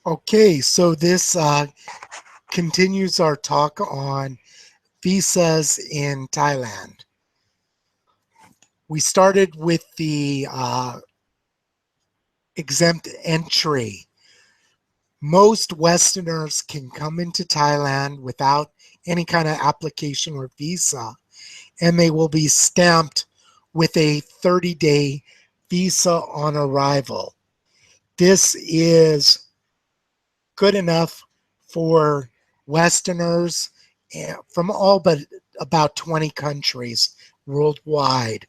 Okay, so this continues our talk on visas in Thailand. We started with the exempt entry. Most Westerners can come into Thailand without any kind of application or visa, and they will be stamped with a 30-day visa on arrival. This is good enough for Westerners from all but about 20 countries worldwide.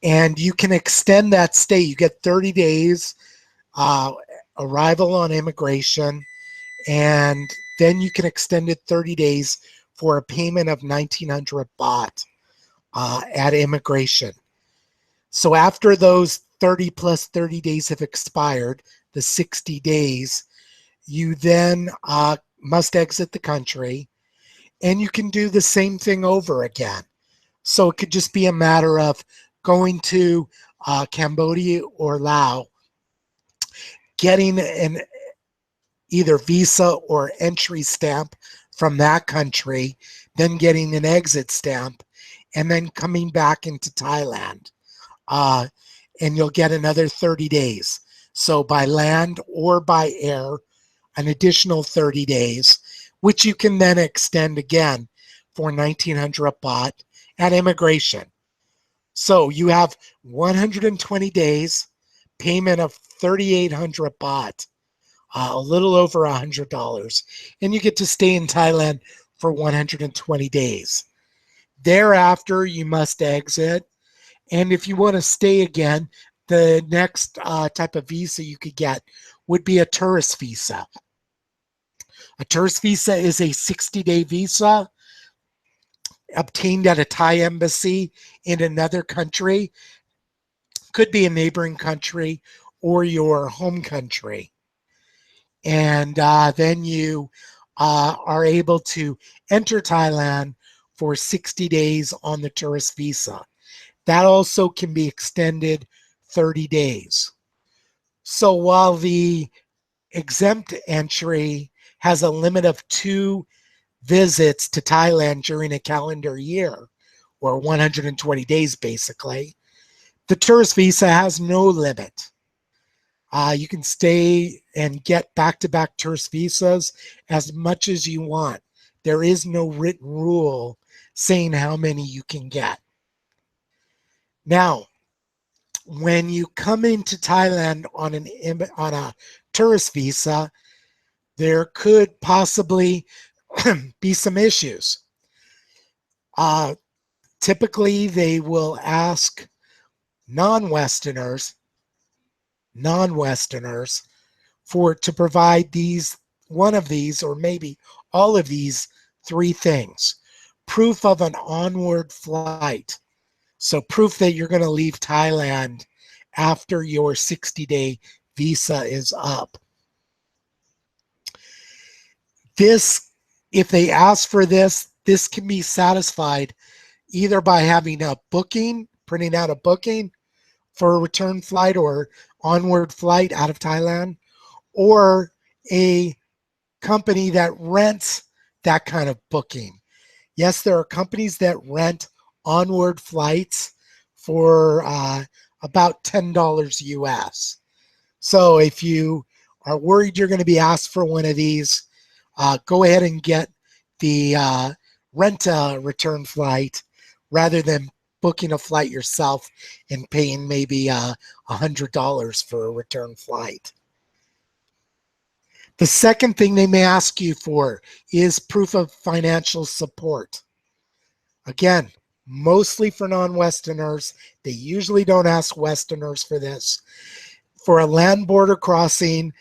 And you can extend that stay. You get 30 days uh, arrival on immigration, and then you can extend it 30 days for a payment of 1900 baht at immigration. So after those 30 plus 30 days have expired, the 60 days, you then must exit the country, and you can do the same thing over again. So it could just be a matter of going to Cambodia or Laos, getting an either visa or entry stamp from that country, then getting an exit stamp, and then coming back into Thailand. Uh, and you'll get another 30 days. So by land or by air, an additional 30 days, which you can then extend again for 1900 baht at immigration. So you have 120 days, payment of 3,800 baht, a little over $100, and you get to stay in Thailand for 120 days. Thereafter, you must exit. And if you want to stay again, the next type of visa you could get would be a tourist visa. A tourist visa is a 60-day visa obtained at a Thai embassy in another country, could be a neighboring country or your home country. And then you are able to enter Thailand for 60 days on the tourist visa. That also can be extended 30 days. So while the exempt entry has a limit of 2 visits to Thailand during a calendar year, or 120 days basically, the tourist visa has no limit. You can stay and get back to back tourist visas as much as you want. There is no written rule saying how many you can get. Now, when you come into Thailand on a tourist visa, there could possibly be some issues. Uh, Typically, they will ask non-Westerners, non-Westerners, for to provide these one of these or maybe all of these 3 things: proof of an onward flight, so proof that you're going to leave Thailand after your 60-day visa is up. This, if they ask for this can be satisfied either by having a booking, printing out a booking for a return flight or onward flight out of Thailand, or a company that rents that kind of booking. Yes, there are companies that rent onward flights for about $10 US. So if you are worried you're going to be asked for one of these, go ahead and get the rent a return flight rather than booking a flight yourself and paying maybe $100 for a return flight. The second thing they may ask you for is proof of financial support. Again, mostly for non-Westerners. They usually don't ask Westerners for this. For a land border crossing,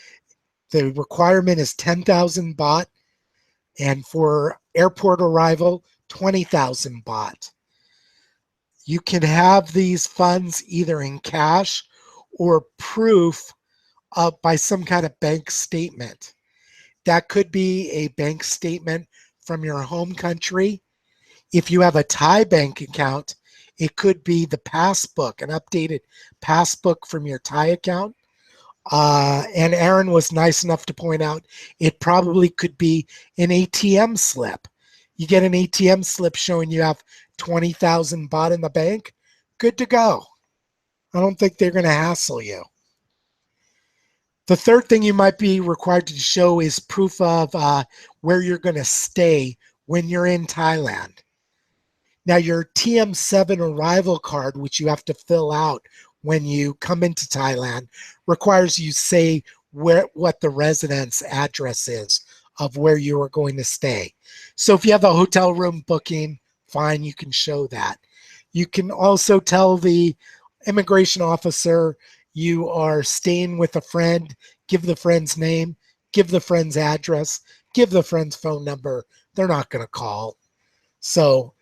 the requirement is 10,000 baht, and for airport arrival, 20,000 baht. You can have these funds either in cash or proof by some kind of bank statement. That could be a bank statement from your home country. If you have a Thai bank account, it could be the passbook, an updated passbook from your Thai account. And Aaron was nice enough to point out it probably could be an ATM slip. You get an ATM slip showing you have 20,000 baht in the bank, good to go. I don't think they're going to hassle you. The third thing you might be required to show is proof of where you're going to stay when you're in Thailand. Now, your TM7 arrival card, which you have to fill out when you come into Thailand, requires you say what the residence address is of where you are going to stay. So if you have a hotel room booking, fine, you can show that. You can also tell the immigration officer you are staying with a friend, give the friend's name, give the friend's address, give the friend's phone number. They're not going to call. So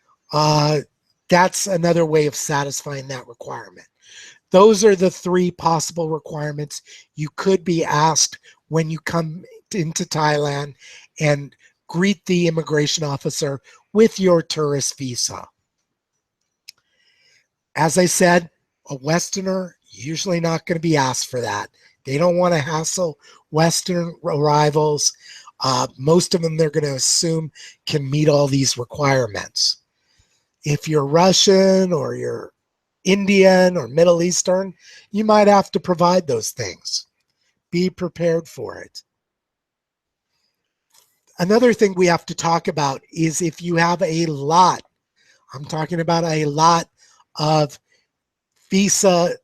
that's another way of satisfying that requirement. Those are the three possible requirements you could be asked when you come into Thailand and greet the immigration officer with your tourist visa. As I said, a Westerner usually not going to be asked for that. They don't want to hassle Western arrivals. Most of them they're going to assume can meet all these requirements. If you're Russian or you're Indian or Middle Eastern, you might have to provide those things. Be prepared for it. Another thing we have to talk about is if you have a lot, I'm talking about a lot of visa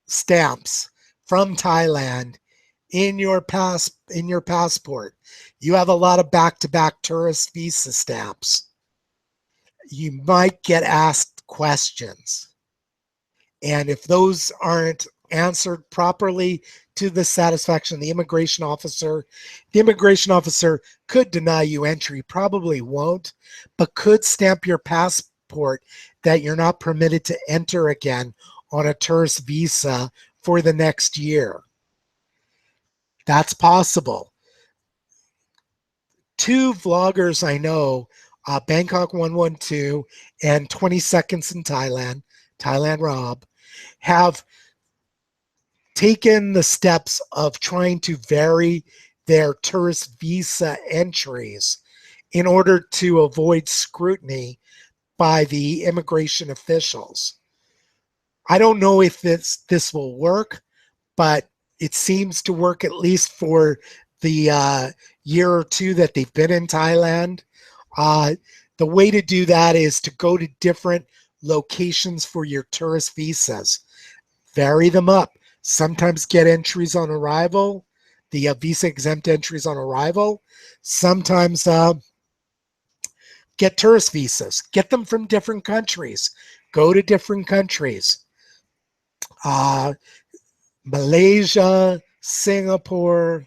stamps from Thailand in your passport. You have a lot of back-to-back tourist visa stamps. You might get asked questions. And if those aren't answered properly to the satisfaction of the immigration officer could deny you entry, probably won't, but could stamp your passport that you're not permitted to enter again on a tourist visa for the next year. That's possible. Two vloggers I know, Bangkok 112 and 20 Seconds in Thailand, Thailand Rob, have taken the steps of trying to vary their tourist visa entries in order to avoid scrutiny by the immigration officials. I don't know if this will work, but it seems to work at least for the year or two that they've been in Thailand. The way to do that is to go to different locations for your tourist visas. Vary them up. Sometimes get entries on arrival, the visa exempt entries on arrival. Sometimes get tourist visas. Get them from different countries. Go to different countries. Malaysia, Singapore,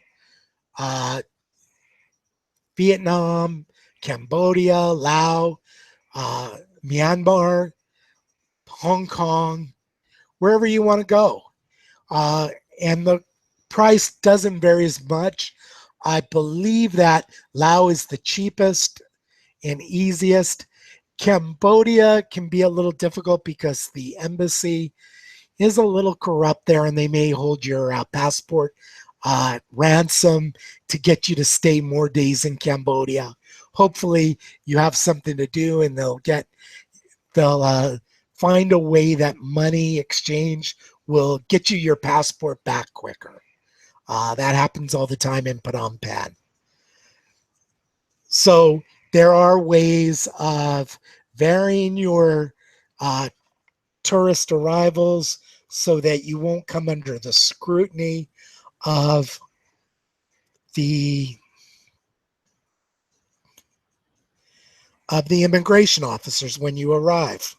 Vietnam, Cambodia, Laos, Myanmar, Hong Kong, wherever you want to go. And the price doesn't vary as much. I believe that Laos is the cheapest and easiest. Cambodia can be a little difficult because the embassy is a little corrupt there, and they may hold your passport ransom to get you to stay more days in Cambodia. Hopefully you have something to do, and they'll find a way that money exchange will get you your passport back quicker. That happens all the time in Phnom Penh. So there are ways of varying your tourist arrivals so that you won't come under the scrutiny of the immigration officers when you arrive.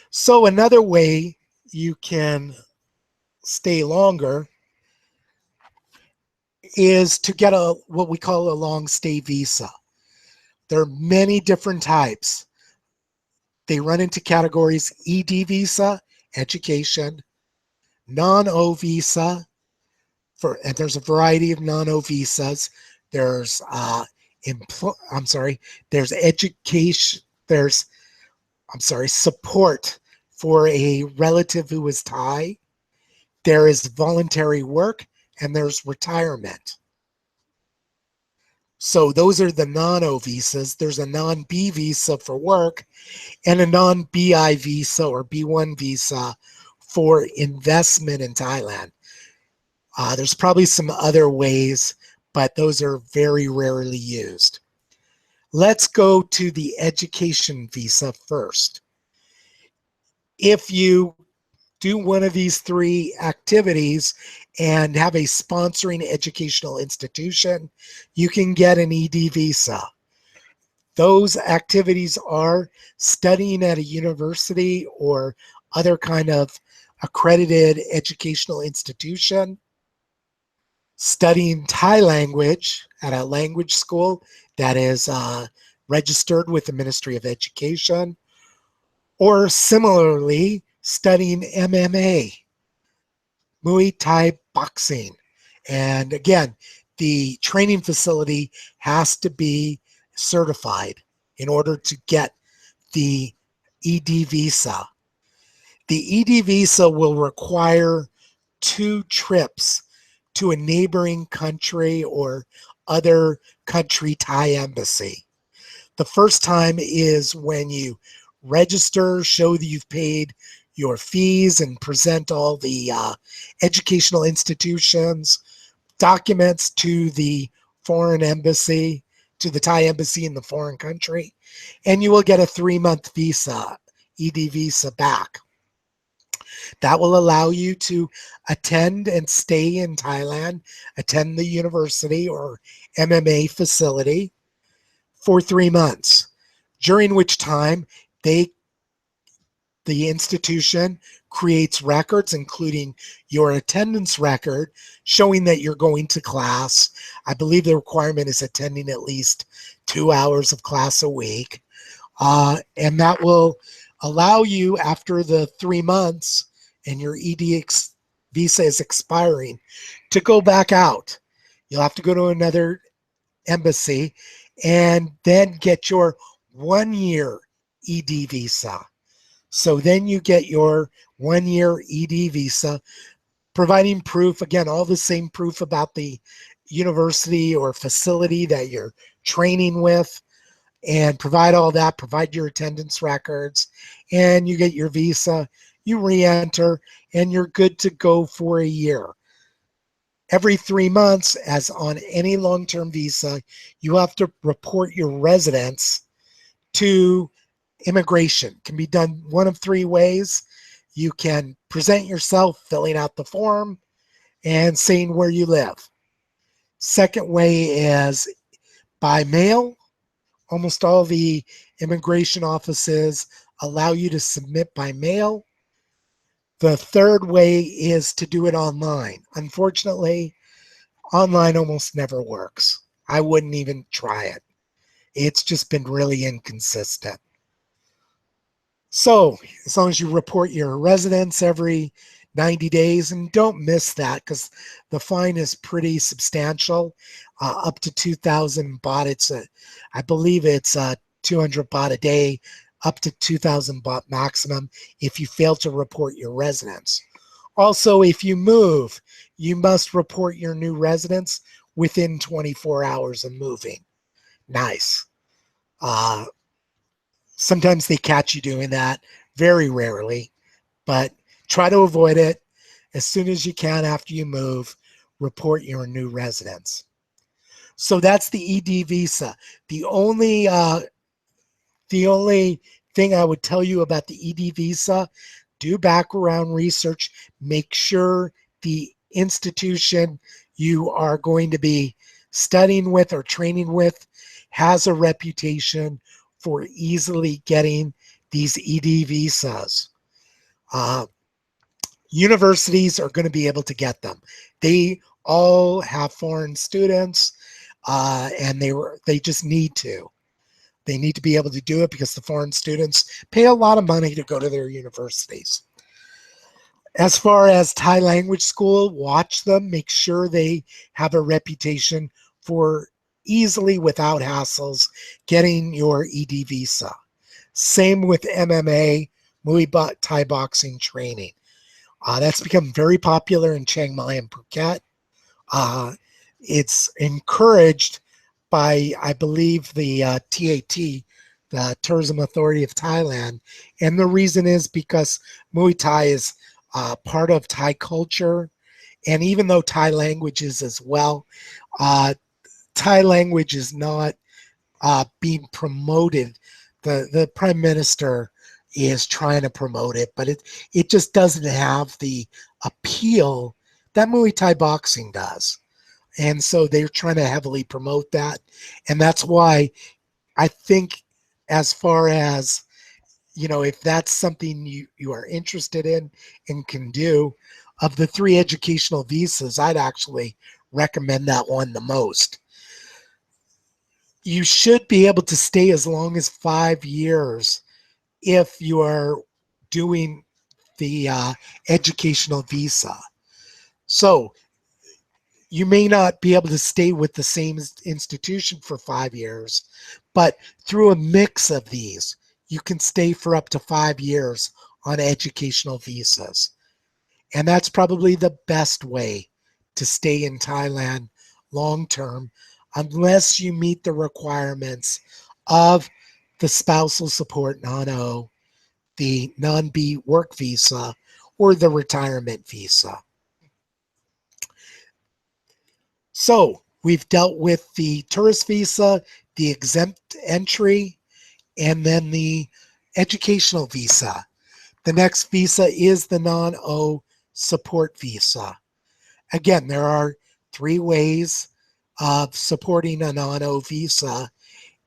So another way you can stay longer is to get what we call a long stay visa. There are many different types. They run into categories: ED visa, education; non-O visa, and there's a variety of non-O visas. There's there's education, there's support for a relative who is Thai, there is voluntary work and there's retirement. So those are the non-O visas. There's a non-B visa for work and a non-BI visa or B1 visa for investment in Thailand. There's probably some other ways, but those are very rarely used. Let's go to the education visa first. If you do one of these three activities and have a sponsoring educational institution, you can get an ED visa. Those activities are studying at a university or other kind of accredited educational institution, studying Thai language at a language school that is registered with the Ministry of Education, or similarly studying MMA, Muay Thai boxing. And again, the training facility has to be certified in order to get the ED visa. The ED visa will require 2 trips to a neighboring country or other country Thai embassy. The first time is when you register, show that you've paid your fees, and present all the educational institutions, documents to the foreign embassy, to the Thai embassy in the foreign country, and you will get a 3-month visa, ED visa back. That will allow you to attend and stay in Thailand, attend the university or MMA facility for 3 months, during which time the institution creates records, including your attendance record, showing that you're going to class. I believe the requirement is attending at least 2 hours of class a week. And that will allow you, after the 3 months and your ED visa is expiring, to go back out. You'll have to go to another embassy and then get your 1-year ED visa. So then you get your 1-year ED visa, providing proof, again, all the same proof about the university or facility that you're training with, and provide all that, provide your attendance records, and you get your visa, you re-enter, and you're good to go for a year. Every 3 months, as on any long-term visa, you have to report your residence to immigration. It can be done one of 3 ways. You can present yourself, filling out the form, and saying where you live. Second way is by mail. Almost all the immigration offices allow you to submit by mail. The third way is to do it online. Unfortunately, online almost never works. I wouldn't even try it. It's just been really inconsistent. So as long as you report your residence every 90 days, and don't miss that because the fine is pretty substantial, up to 2,000 baht. I believe it's 200 baht a day, up to 2,000 baht maximum if you fail to report your residence. Also, if you move, you must report your new residence within 24 hours of moving. Nice. Sometimes they catch you doing that, very rarely, but try to avoid it. As soon as you can after you move, report your new residence. So that's the ED visa. The only thing I would tell you about the ED visa, do background research, make sure the institution you are going to be studying with or training with has a reputation for easily getting these ED visas. Universities are going to be able to get them. They all have foreign students, and they just need to. They need to be able to do it because the foreign students pay a lot of money to go to their universities. As far as Thai language school, watch them. Make sure they have a reputation for easily, without hassles, getting your ED visa. Same with MMA. Thai boxing training. That's become very popular in Chiang Mai and Phuket. Uh, it's encouraged by, I believe, the TAT, the Tourism Authority of Thailand. And the reason is because Muay Thai is part of Thai culture. And even though Thai language is as well, uh, Thai language is not being promoted. The Prime Minister is trying to promote it, but it just doesn't have the appeal that Muay Thai boxing does. And so they're trying to heavily promote that. And that's why I think, as far as, if that's something you are interested in and can do, of the three educational visas, I'd actually recommend that one the most. You should be able to stay as long as 5 years if you are doing the educational visa. So you may not be able to stay with the same institution for 5 years, but through a mix of these, you can stay for up to 5 years on educational visas. And that's probably the best way to stay in Thailand long term, unless you meet the requirements of the spousal support non-O, the non-B work visa, or the retirement visa. So we've dealt with the tourist visa, the exempt entry, and then the educational visa. The next visa is the non-O support visa. Again, there are three ways of supporting a non-O visa,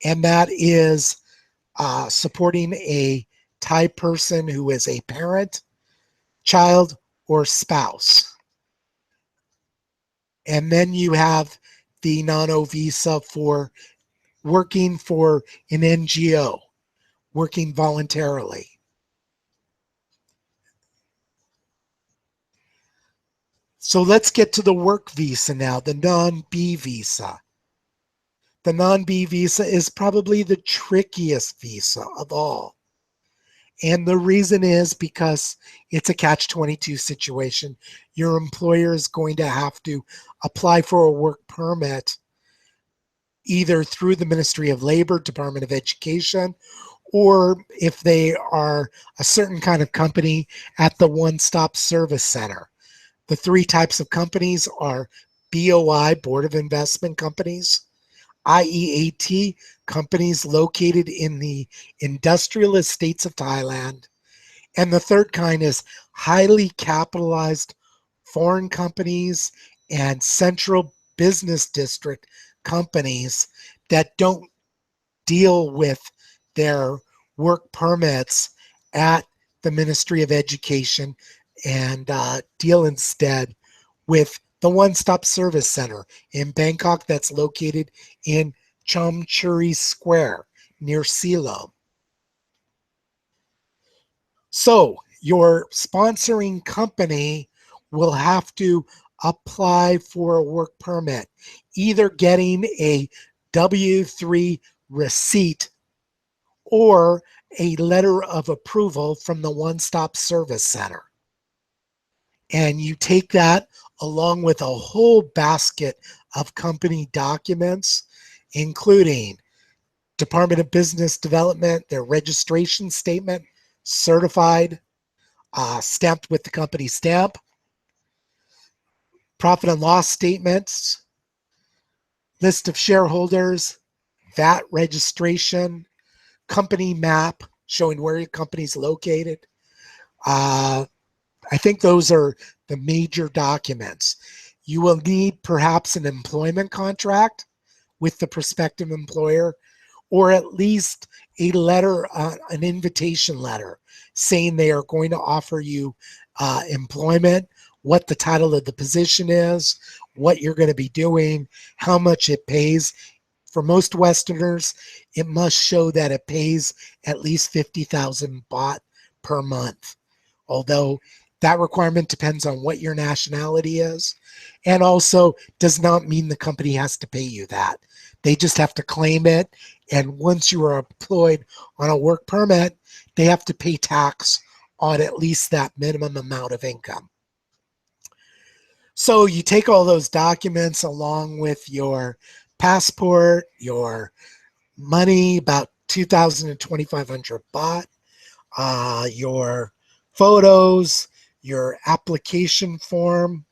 and that is supporting a Thai person who is a parent, child, or spouse. And then you have the non-O visa for working for an NGO, working voluntarily. So let's get to the work visa now, the non-B visa. The non-B visa is probably the trickiest visa of all. And the reason is because it's a catch-22 situation. Your employer is going to have to apply for a work permit either through the Ministry of Labor, Department of Education, or if they are a certain kind of company, at the One-Stop Service Center. The three types of companies are BOI, Board of Investment Companies; IEAT, companies located in the industrial estates of Thailand; and the third kind is highly capitalized foreign companies and central business district companies that don't deal with their work permits at the Ministry of Education and deal instead with the One-Stop Service Center in Bangkok that's located in Chomchuri Square near Siloam. So your sponsoring company will have to apply for a work permit, either getting a W-3 receipt or a letter of approval from the One-Stop Service Center. And you take that along with a whole basket of company documents, including Department of Business Development, their registration statement, certified, stamped with the company stamp, profit and loss statements, list of shareholders, VAT registration, company map showing where your company is located. I think those are the major documents. You will need perhaps an employment contract with the prospective employer, or at least a letter, an invitation letter saying they are going to offer you employment, what the title of the position is, what you're going to be doing, how much it pays. For most Westerners, it must show that it pays at least 50,000 baht per month. Although that requirement depends on what your nationality is, and also does not mean the company has to pay you that. They just have to claim it. And once you are employed on a work permit, they have to pay tax on at least that minimum amount of income. So you take all those documents along with your passport, your money, about 2,000 and 2,500 baht, your photos, your application form,